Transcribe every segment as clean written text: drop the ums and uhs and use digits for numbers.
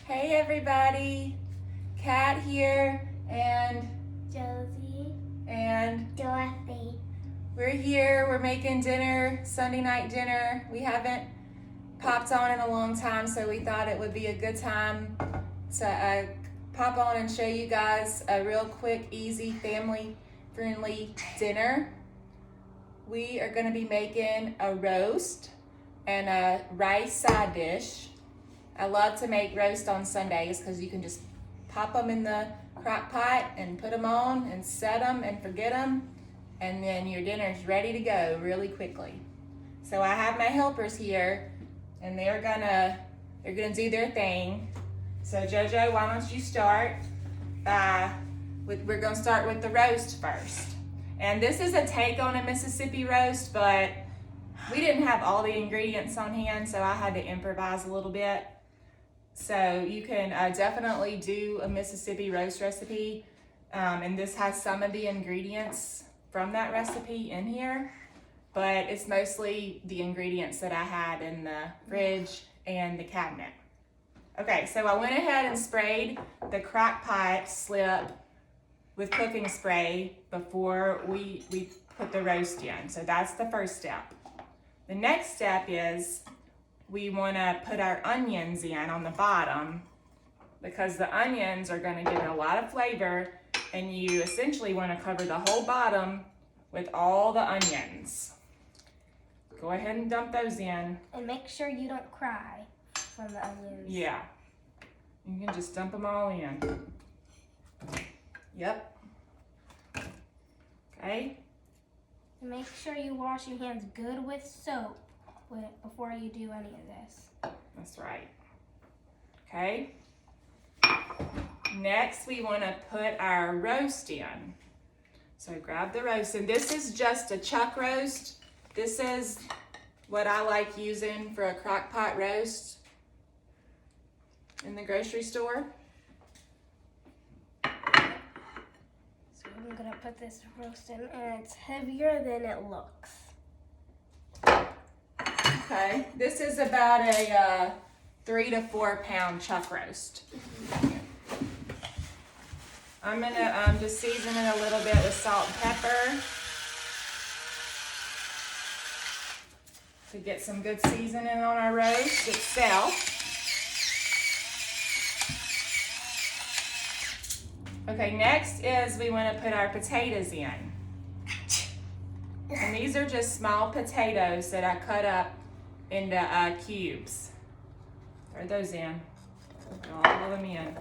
Hey everybody, Kat here and Josie, and Dorothy. we're here. We're making dinner, Sunday night dinner. We haven't popped on in a long time, so we thought it would be a good time to pop on and show you guys a real quick, easy, family-friendly dinner. We are going to be making a roast and a rice side dish. I love to make roast on Sundays because you can just pop them in the crock pot and put them on and set them and forget them, and then your dinner's ready to go really quickly. So I have my helpers here, and they're gonna do their thing. So JoJo, why don't you start we're gonna start with the roast first. And this is a take on a Mississippi roast, but we didn't have all the ingredients on hand, so I had to improvise a little bit. So you can definitely do a Mississippi roast recipe, and this has some of the ingredients from that recipe in here, but it's mostly the ingredients that I had in the fridge and the cabinet. Okay, so I went ahead and sprayed the crock pot slip with cooking spray before we put the roast in. So that's the first step. The next step is we want to put our onions in on the bottom because the onions are going to give it a lot of flavor, and you essentially want to cover the whole bottom with all the onions. Go ahead and dump those in. And make sure you don't cry from the onions. Yeah. You can just dump them all in. Yep. Okay. And make sure you wash your hands good with soap before you do any of this. That's right. Okay. Next, we want to put our roast in. So grab the roast, and this is just a chuck roast. This is what I like using for a crock pot roast in the grocery store. So I'm gonna put this roast in, and it's heavier than it looks. Okay, this is about a 3 to 4 pound chuck roast. I'm gonna just season it a little bit with salt and pepper to get some good seasoning on our roast itself. Okay, next is we want to put our potatoes in. And these are just small potatoes that I cut up into cubes. Throw those in. Throw all of them in.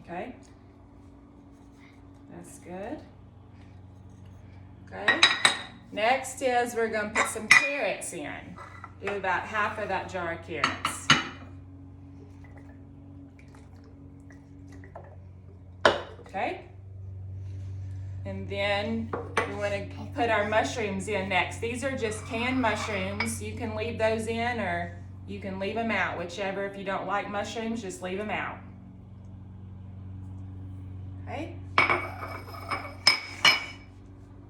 Okay. That's good. Okay. Next is we're going to put some carrots in. Do about half of that jar of carrots. Okay. And then we want to put our mushrooms in next. These are just canned mushrooms. You can leave those in or you can leave them out, whichever. If you don't like mushrooms, just leave them out. Okay.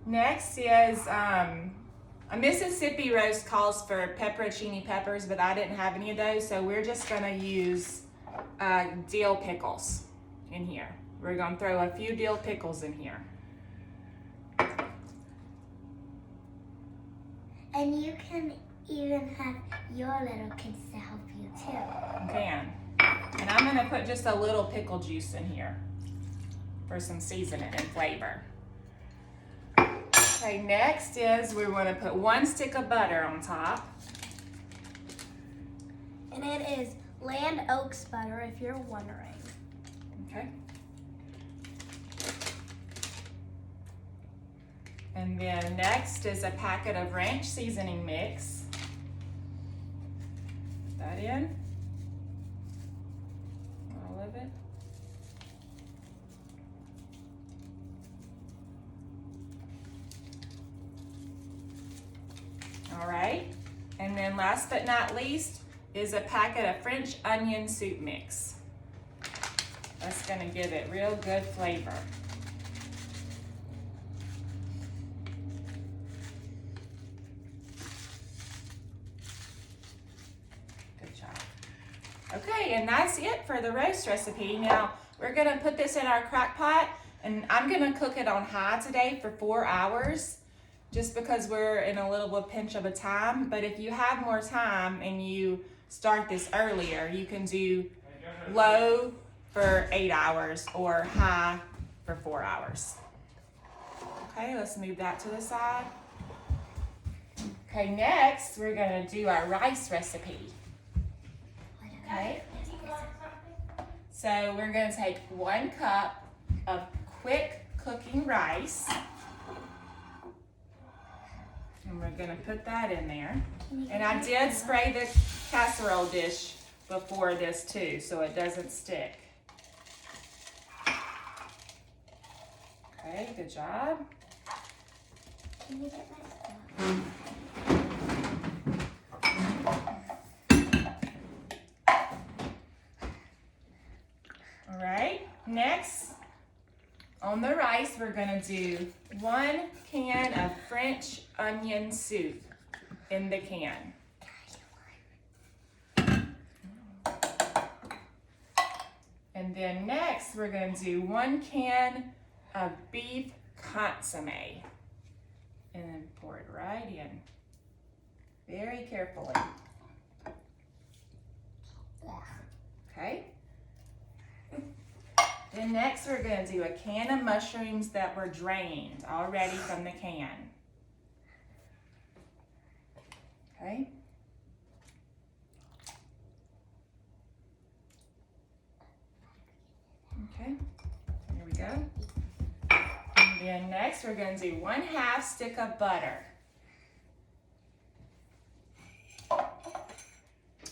Next is a Mississippi roast calls for pepperoncini peppers, but I didn't have any of those, so we're just going to use dill pickles in here. We're going to throw a few dill pickles in here. And you can even have your little kids to help you too. You can. And I'm going to put just a little pickle juice in here for some seasoning and flavor. Okay, next is we want to put 1 stick of butter on top. And it is Land Oaks butter, if you're wondering. Okay. And then next is a packet of ranch seasoning mix. Put that in. All of it. All right. And then last but not least is a packet of French onion soup mix. That's going to give it real good flavor. Good job. Okay, and that's it for the roast recipe. Now, we're gonna put this in our crock pot, and I'm gonna cook it on high today for 4 hours, just because we're in a little pinch of a time. But if you have more time and you start this earlier, you can do low for 8 hours or high for 4 hours. Okay, let's move that to the side. Okay, next we're gonna do our rice recipe. Okay, so we're gonna take 1 cup of quick cooking rice, and we're gonna put that in there. And I did spray the casserole dish before this too, so it doesn't stick. Okay, good job. Can you get my stuff? All right, next on the rice, we're gonna do 1 can of French onion soup in the can. And then next, we're gonna do 1 can of beef consomme. And then pour it right in, very carefully. Okay. Then next we're gonna do a can of mushrooms that were drained already from the can. Okay. Okay, here we go. And then next we're gonna do 1/2 stick of butter.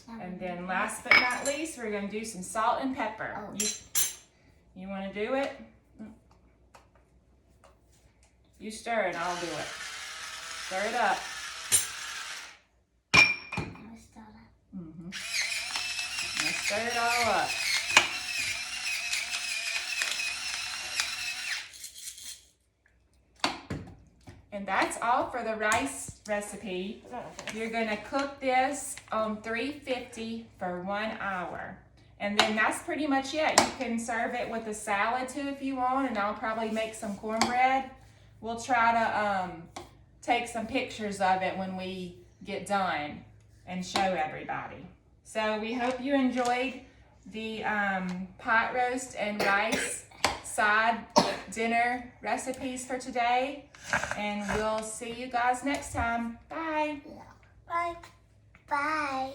And then last but not least, we're gonna do some salt and pepper. You wanna do it? You stir it, I'll do it. Stir it up. Mm-hmm. Let's stir it all up. And that's all for the rice recipe. You're gonna cook this on 350 for 1 hour. And then that's pretty much it. You can serve it with a salad too if you want, and I'll probably make some cornbread. We'll try to take some pictures of it when we get done and show everybody. So we hope you enjoyed the pot roast and rice side dinner recipes for today. And we'll see you guys next time. Bye. Bye. Bye.